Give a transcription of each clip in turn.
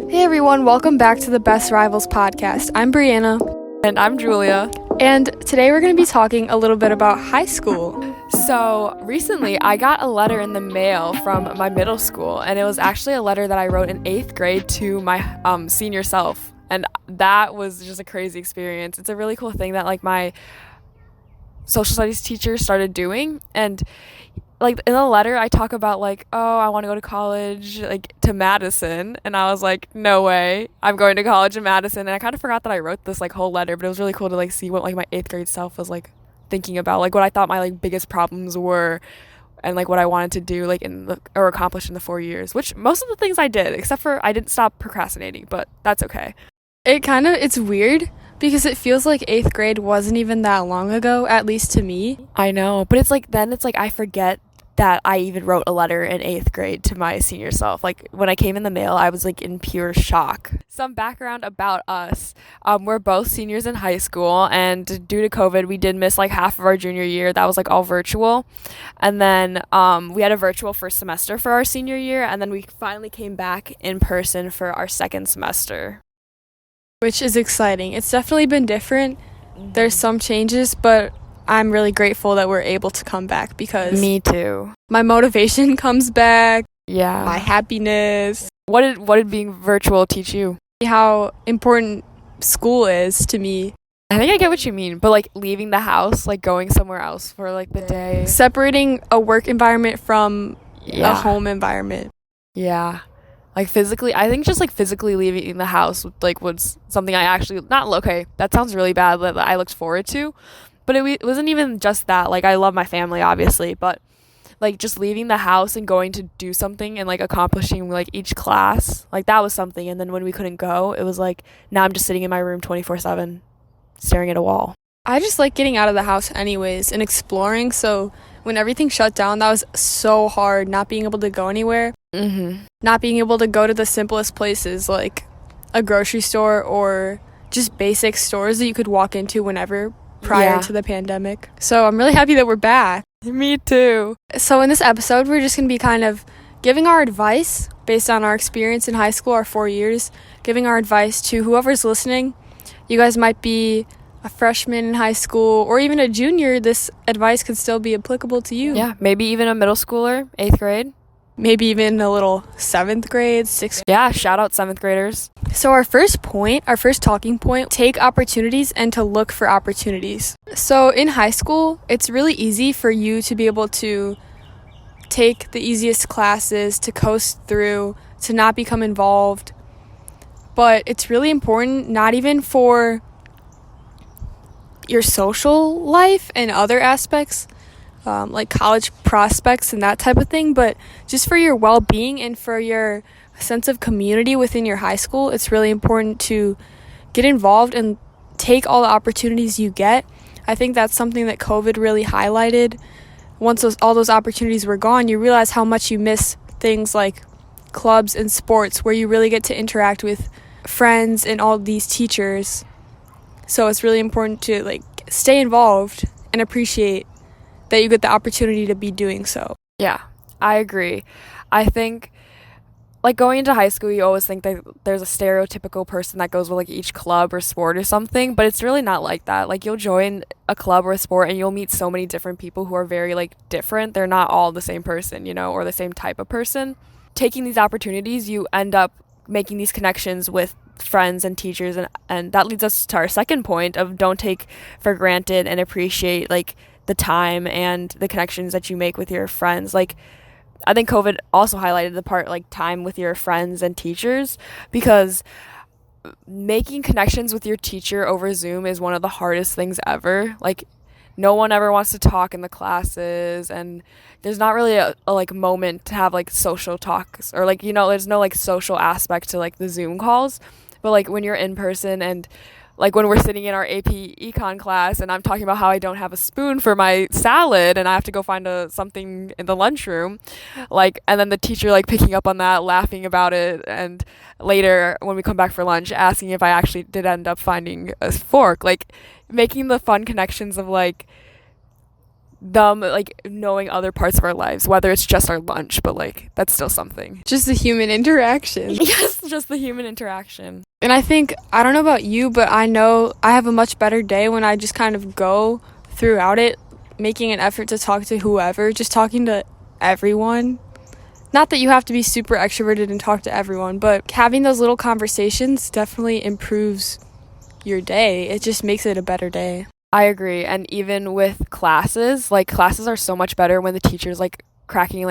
Hey everyone, welcome back to the Best Rivals podcast. I'm Brianna. And I'm Julia. And today we're going to be talking a little bit about high school. So recently I got a letter in the mail from my middle school, and it was actually a letter that I wrote in 8th grade to my senior self. And that was just a crazy experience. It's a really cool thing that like my social studies teacher started doing. And like in the letter I talk about like, oh, I want to go to college, like to Madison, and I was like, no way, I'm going to college in Madison. And I kind of forgot that I wrote this like whole letter, but it was really cool to like see what like my 8th grade self was like thinking about, like what I thought my like biggest problems were, and like what I wanted to do like or accomplish in the 4 years, which most of the things I did, except for I didn't stop procrastinating, but that's okay. It's weird because it feels like 8th grade wasn't even that long ago, at least to me. I know, but it's like I forget that I even wrote a letter in 8th grade to my senior self. Like when I came in the mail, I was like in pure shock. Some background about us. We're both seniors in high school, and due to COVID, we did miss like half of our junior year. That was like all virtual. And then we had a virtual first semester for our senior year, and then we finally came back in person for our second semester. Which is exciting. It's definitely been different. There's some changes, but I'm really grateful that we're able to come back because me too. My motivation comes back. Yeah. My happiness. What did being virtual teach you? How important school is to me. I think I get what you mean, but like leaving the house, like going somewhere else for like the day. Separating a work environment from a home environment. Yeah. Like physically, I think just like physically leaving the house like was something I actually that sounds really bad, that I looked forward to. But it wasn't even just that. Like, I love my family, obviously, but, like, just leaving the house and going to do something and, like, accomplishing, like, each class, like, that was something. And then when we couldn't go, it was like, now I'm just sitting in my room 24/7, staring at a wall. I just like getting out of the house anyways and exploring. So when everything shut down, that was so hard, not being able to go anywhere. Mm-hmm. Not being able to go to the simplest places, like a grocery store or just basic stores that you could walk into whenever prior to the pandemic. So I'm really happy that we're back. Me too. So in this episode, we're just going to be kind of giving our advice based on our experience in high school, our 4 years, giving our advice to whoever's listening. You guys might be a freshman in high school or even a junior. This advice could still be applicable to you. Yeah, maybe even a middle schooler, 8th grade. Maybe even a little 7th grade, 6th. Yeah, shout out 7th graders. So our first talking point, take opportunities and to look for opportunities. So in high school, it's really easy for you to be able to take the easiest classes, to coast through, to not become involved. But it's really important, not even for your social life and other aspects, like college prospects and that type of thing, but just for your well-being and for your sense of community within your high school, it's really important to get involved and take all the opportunities you get. I think that's something that COVID really highlighted. Once all those opportunities were gone, you realize how much you miss things like clubs and sports where you really get to interact with friends and all these teachers. So it's really important to like stay involved and appreciate that you get the opportunity to be doing so. Yeah, I agree. I think, like, going into high school, you always think that there's a stereotypical person that goes with, like, each club or sport or something, but it's really not like that. Like, you'll join a club or a sport, and you'll meet so many different people who are very, like, different. They're not all the same person, you know, or the same type of person. Taking these opportunities, you end up making these connections with friends and teachers, and that leads us to our second point of don't take for granted and appreciate, like, the time and the connections that you make with your friends. Like, I think COVID also highlighted the part, like, time with your friends and teachers, because making connections with your teacher over Zoom is one of the hardest things ever. Like, no one ever wants to talk in the classes, and there's not really a like moment to have like social talks, or like, you know, there's no like social aspect to like the Zoom calls. But like when you're in person, and like when we're sitting in our AP Econ class and I'm talking about how I don't have a spoon for my salad and I have to go find something in the lunchroom, like, and then the teacher like picking up on that, laughing about it, and later when we come back for lunch asking if I actually did end up finding a fork, like making the fun connections of like them like knowing other parts of our lives, whether it's just our lunch, but like that's still something. Just the human interaction. Yes, just the human interaction. And I think, I don't know about you, but I know I have a much better day when I just kind of go throughout it, making an effort to talk to whoever, just talking to everyone. Not that you have to be super extroverted and talk to everyone, but having those little conversations definitely improves your day. It just makes it a better day. I agree. And even with classes, like classes are so much better when the teacher's like cracking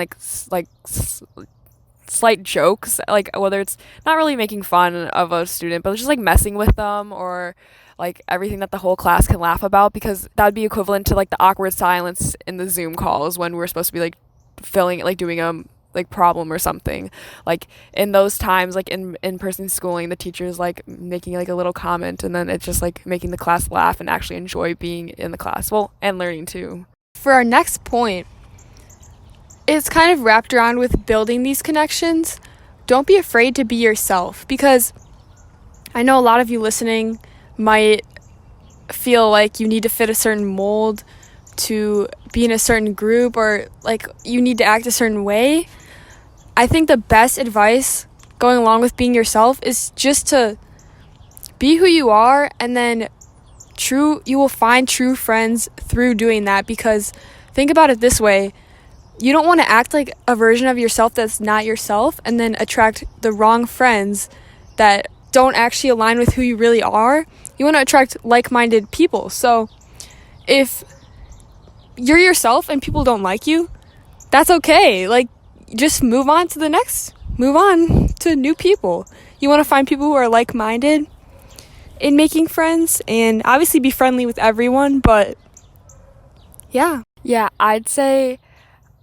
slight jokes, like whether it's not really making fun of a student, but just like messing with them, or like everything that the whole class can laugh about, because that would be equivalent to like the awkward silence in the Zoom calls when we're supposed to be like filling like doing a like problem or something. Like in those times, like in-person schooling, the teacher's like making like a little comment, and then it's just like making the class laugh and actually enjoy being in the class, well, and learning too. For our next point, it's kind of wrapped around with building these connections. Don't be afraid to be yourself, because I know a lot of you listening might feel like you need to fit a certain mold to be in a certain group, or like you need to act a certain way. I think the best advice going along with being yourself is just to be who you are, and then you will find true friends through doing that. Because think about it this way, you don't want to act like a version of yourself that's not yourself and then attract the wrong friends that don't actually align with who you really are. You want to attract like-minded people. So if you're yourself and people don't like you, that's okay. Like, just move on to new people. You want to find people who are like-minded in making friends, and obviously be friendly with everyone, but yeah, I'd say,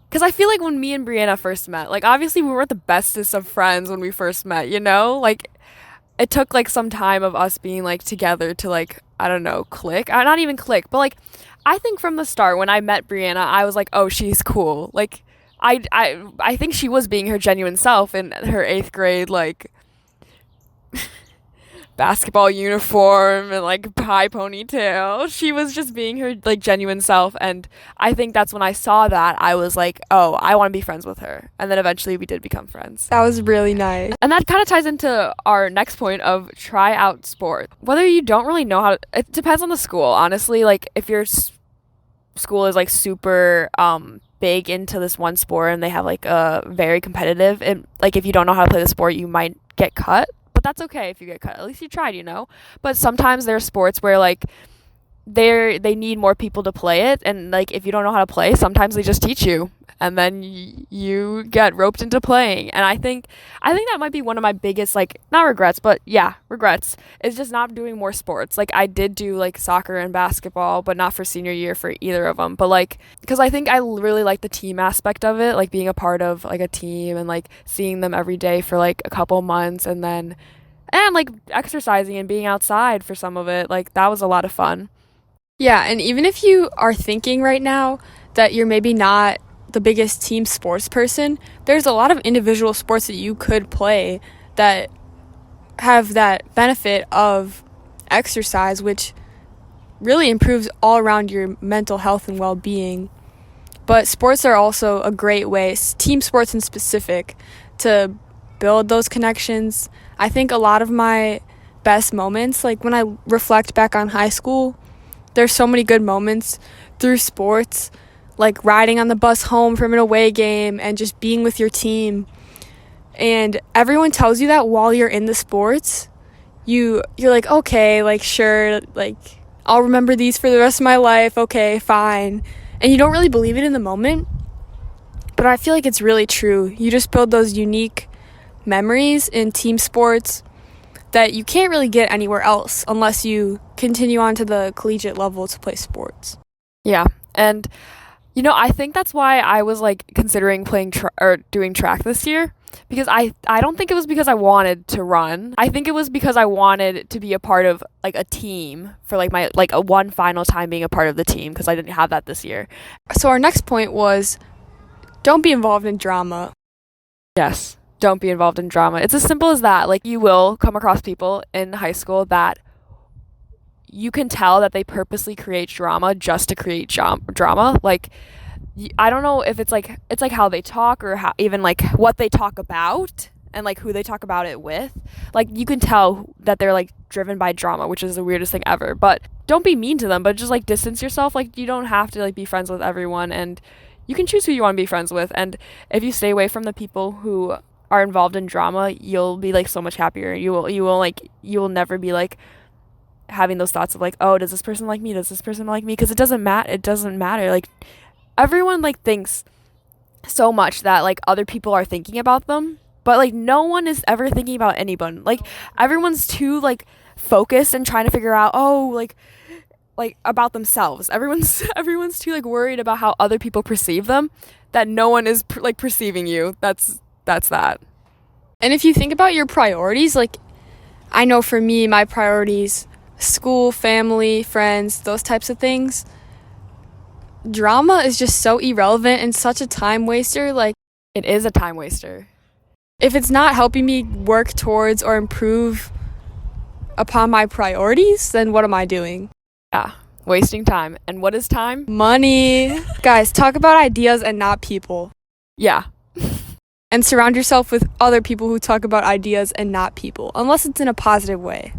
because I feel like when me and Brianna first met, like obviously we weren't the bestest of friends when we first met, you know, like it took like some time of us being like together to like, I don't know, click, not even click, but like I think from the start when I met Brianna, I was like, oh, she's cool. Like I think she was being her genuine self in her 8th grade like basketball uniform and like high ponytail. She was just being her like genuine self, and I think that's when I saw that I was like, oh, I want to be friends with her. And then eventually we did become friends. that was really nice. And that kind of ties into our next point of try out sport. Whether you don't really know how to, it depends on the school, honestly. Like if your school is like super big into this one sport and they have like a very competitive, and like if you don't know how to play the sport, you might get cut. But that's okay if you get cut. At least you tried, you know? But sometimes there are sports where like they need more people to play it, and like if you don't know how to play, sometimes they just teach you, and then you get roped into playing. And I think that might be one of my biggest, like, not regrets, but yeah, regrets, is just not doing more sports. Like I did do like soccer and basketball, but not for senior year for either of them. But like, because I think I really like the team aspect of it, like being a part of like a team and like seeing them every day for like a couple months, and like exercising and being outside for some of it. Like that was a lot of fun. Yeah, and even if you are thinking right now that you're maybe not the biggest team sports person, there's a lot of individual sports that you could play that have that benefit of exercise, which really improves all around your mental health and well-being. But sports are also a great way, team sports in specific, to build those connections. I think a lot of my best moments, like when I reflect back on high school, there's so many good moments through sports, like riding on the bus home from an away game and just being with your team. And everyone tells you that while you're in the sports, you're like, okay, like sure, like I'll remember these for the rest of my life, okay, fine. And you don't really believe it in the moment, but I feel like it's really true. You just build those unique memories in team sports that you can't really get anywhere else unless you continue on to the collegiate level to play sports. Yeah, and you know, I think that's why I was like considering playing or doing track this year, because I don't think it was because I wanted to run. I think it was because I wanted to be a part of like a team for like my like a one final time being a part of the team, because I didn't have that this year. So our next point was, don't be involved in drama. Yes, don't be involved in drama. It's as simple as that. Like you will come across people in high school that you can tell that they purposely create drama just to create drama. Like, I don't know if it's like how they talk, or how even like what they talk about, and like who they talk about it with. Like, you can tell that they're like driven by drama, which is the weirdest thing ever. But don't be mean to them, but just like distance yourself. Like, you don't have to like be friends with everyone, and you can choose who you want to be friends with. And if you stay away from the people who are involved in drama, you'll be like so much happier. You will never be like having those thoughts of like, oh, does this person like me? Does this person like me? Because it doesn't matter. Like, everyone like thinks so much that like other people are thinking about them, but like no one is ever thinking about anyone. Like, everyone's too like focused and trying to figure out, oh, like about themselves. Everyone's too like worried about how other people perceive them, that no one is like perceiving you. That's that. And if you think about your priorities, like, I know for me, my priorities, school, family, friends, those types of things, drama is just so irrelevant and such a time waster. Like, It is a time waster. if it's not helping me work towards or improve upon my priorities, then what am I doing? Yeah, wasting time. And what is time? Money. Guys, talk about ideas and not people. Yeah. And surround yourself with other people who talk about ideas and not people, unless it's in a positive way.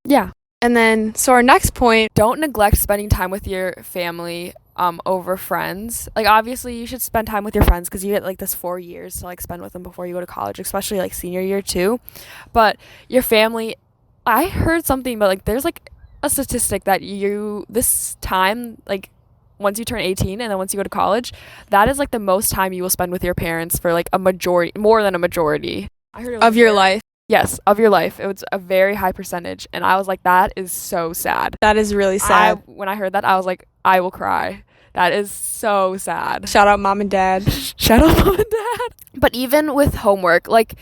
Yeah. And then, so our next point, Don't neglect spending time with your family over friends. Like, obviously you should spend time with your friends because you get like this 4 years to like spend with them before you go to college, especially like senior year too. But your family, I heard something about like there's like a statistic that this time, like once you turn 18 and then once you go to college, that is like the most time you will spend with your parents for like a majority, more than a majority. I heard of your life. Yes, of your life. It was a very high percentage, and I was like, that is so sad. That is really sad. When I heard that, I was like, I will cry. That is so sad. Shout out mom and dad. Shout out mom and dad. But even with homework, like,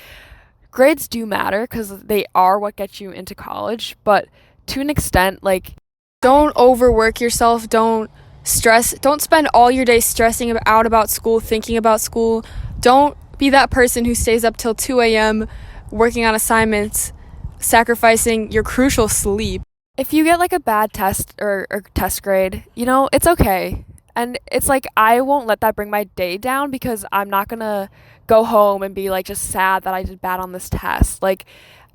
grades do matter because they are what gets you into college, but to an extent, like, Don't overwork yourself. Don't stress. Don't spend all your day stressing out about school, thinking about school. Don't be that person who stays up till 2 a.m. working on assignments, sacrificing your crucial sleep. if you get like a bad test or test grade, it's okay. And it's like, I won't let that bring my day down because I'm not gonna go home and be like just sad that I did bad on this test. Like,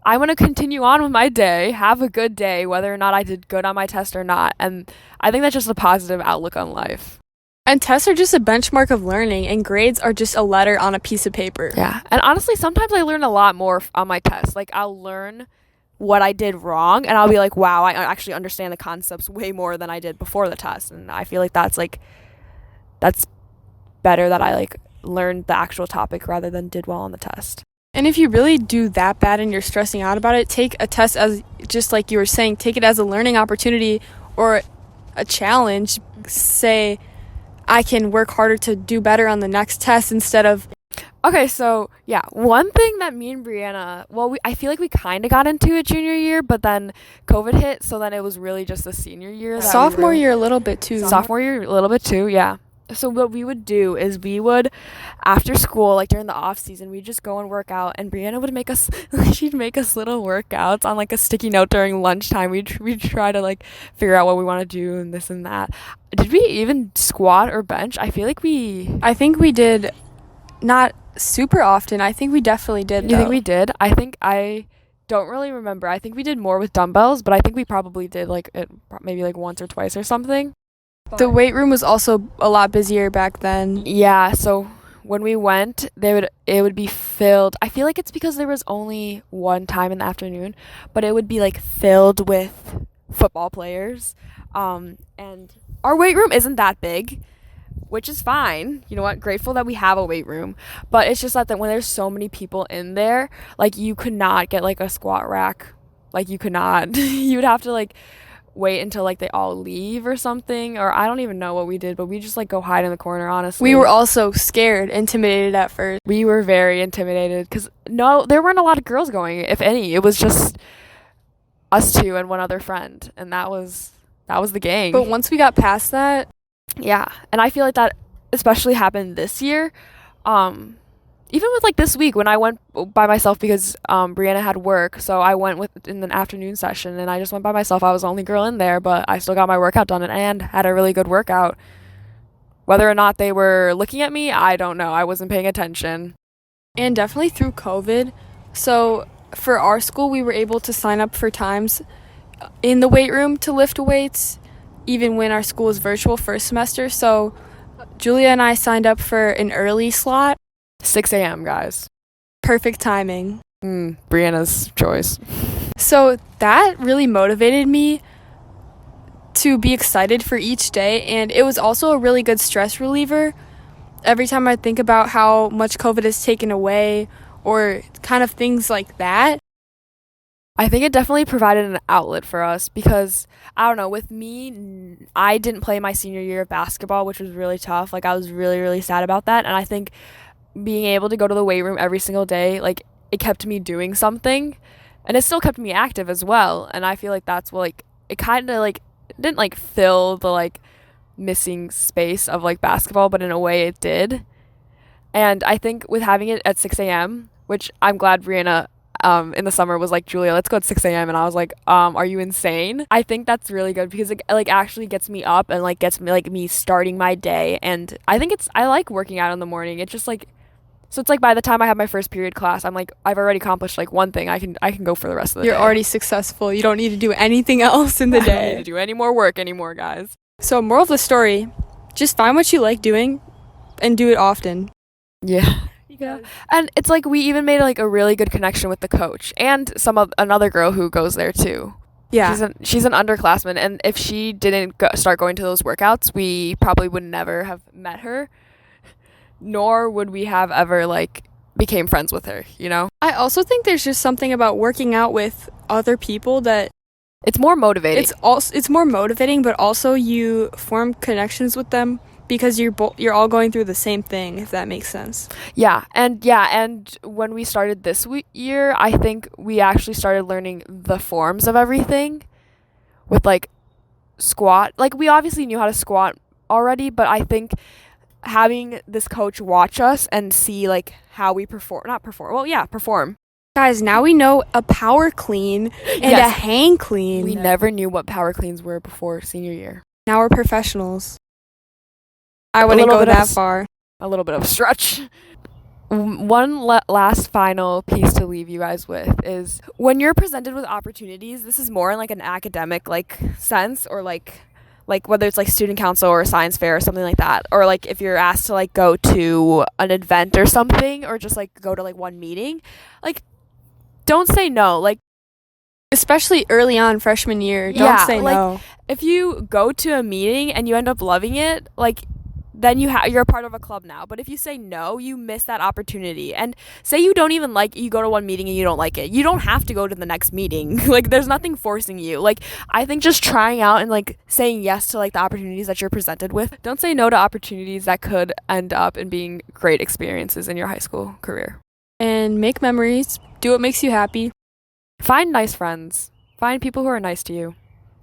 I want to continue on with my day, have a good day, whether or not I did good on my test or not. And I think that's just a positive outlook on life. And tests are just a benchmark of learning, and grades are just a letter on a piece of paper. Yeah. And honestly, sometimes I learn a lot more on my test. Like, I'll learn what I did wrong, and I'll be like, wow, I actually understand the concepts way more than I did before the test. And I feel like that's better that I like learned the actual topic rather than did well on the test. And if you really do that bad and you're stressing out about it, take a test as, just like you were saying, take it as a learning opportunity or a challenge. Say, I can work harder to do better on the next test instead of... Okay, so, yeah, one thing that me and Brianna, I feel like we kind of got into it junior year, but then COVID hit, so then it was really just the senior year. Sophomore year a little bit too. Sophomore year a little bit too, yeah. So what we would do is after school, like during the off season, we'd just go and work out, and Brianna would make us, she'd make us little workouts on like a sticky note during lunchtime. We'd try to like figure out what we want to do and this and that. Did we even squat or bench? I think we did, not super often. I think we definitely did. You think we did? I don't really remember. I think we did more with dumbbells, but I think we probably did like it maybe like once or twice or something. The weight room was also a lot busier back then. Yeah, so when we went, it would be filled. I feel like it's because there was only one time in the afternoon, but it would be like filled with football players. And our weight room isn't that big, which is fine. You know what? Grateful that we have a weight room. But it's just that when there's so many people in there, like you could not get like a squat rack. Like you could not. You would have to like wait until like they all leave or something, or I don't even know what we did, but we just like go hide in the corner. Honestly, we were also scared, intimidated at first. We were very intimidated because there weren't a lot of girls going, if any. It was just us two and one other friend, and that was the gang. But once we got past that, yeah, and I feel like that especially happened this year. even with like this week when I went by myself because Brianna had work, so I went in an afternoon session and I just went by myself. I was the only girl in there, but I still got my workout done and had a really good workout. Whether or not they were looking at me, I don't know. I wasn't paying attention. And definitely through COVID. So for our school, we were able to sign up for times in the weight room to lift weights, even when our school was virtual first semester. So Julia and I signed up for an early slot. 6 a.m., guys. Perfect timing. Brianna's choice. So that really motivated me to be excited for each day, and it was also a really good stress reliever. Every time I think about how much COVID has taken away or kind of things like that, I think it definitely provided an outlet for us because, I don't know, with me, I didn't play my senior year of basketball, which was really tough. Like, I was really, really sad about that. And I think being able to go to the weight room every single day, like, it kept me doing something. And it still kept me active as well. And I feel like that's what, like, it kind of, like, didn't, like, fill the, like, missing space of, like, basketball, but in a way it did. And I think with having it at 6 a.m., which I'm glad Brianna in the summer was like, Julia, let's go at 6 a.m. And I was like, are you insane? I think that's really good because it like actually gets me up and like gets me like me starting my day. And I think I like working out in the morning. It's just like, so it's like by the time I have my first period class, I'm like, I've already accomplished like one thing. I can go for the rest of the day. You're already successful. You don't need to do anything else in the day. I don't need to do any more work anymore, guys. So moral of the story, just find what you like doing and do it often. Yeah. Yeah. And it's like we even made like a really good connection with the coach and another girl who goes there too. Yeah. She's an underclassman, and if she didn't start going to those workouts, we probably would never have met her, nor would we have ever like became friends with her, you know? I also think there's just something about working out with other people that it's more motivating. It's more motivating, but also you form connections with them because you're all going through the same thing, if that makes sense. And when we started this year, I think we actually started learning the forms of everything with like squat. Like we obviously knew how to squat already, but I think having this coach watch us and see like how we perform. Guys, now we know a power clean and a hang clean. We never knew what power cleans were before senior year. Now we're professionals. I wouldn't go that far. A little bit of a stretch. One last final piece to leave you guys with is when you're presented with opportunities, this is more in like an academic like sense, or like whether it's like student council or a science fair or something like that, or like if you're asked to like go to an event or something, or just like go to like one meeting, like don't say no. Like especially early on freshman year, don't say no. If you go to a meeting and you end up loving it, like then you're a part of a club now. But if you say no, you miss that opportunity. And say you don't even you go to one meeting and you don't like it, you don't have to go to the next meeting. Like there's nothing forcing you. Like I think just trying out and like saying yes to like the opportunities that you're presented with. Don't say no to opportunities that could end up in being great experiences in your high school career. And make memories. Do what makes you happy. Find nice friends. Find people who are nice to you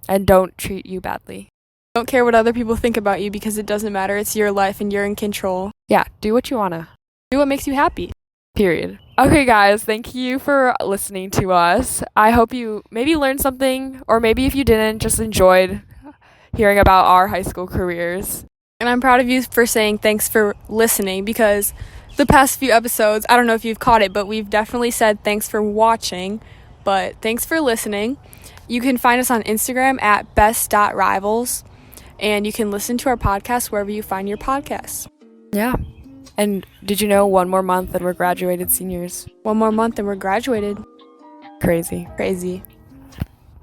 and don't treat you badly. Don't care what other people think about you because it doesn't matter. It's your life and you're in control. Yeah, do what you wanna. Do what makes you happy. Period. Okay, guys, thank you for listening to us. I hope you maybe learned something, or maybe if you didn't, just enjoyed hearing about our high school careers. And I'm proud of you for saying thanks for listening, because the past few episodes, I don't know if you've caught it, but we've definitely said thanks for watching, but thanks for listening. You can find us on Instagram at best.rivals. And you can listen to our podcast wherever you find your podcasts. Yeah. And did you know 1 more month and we're graduated seniors? 1 more month and we're graduated. Crazy. Crazy.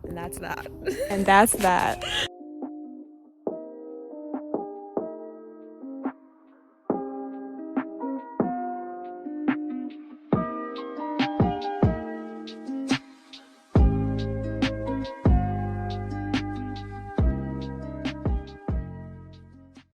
And that's that. And that's that.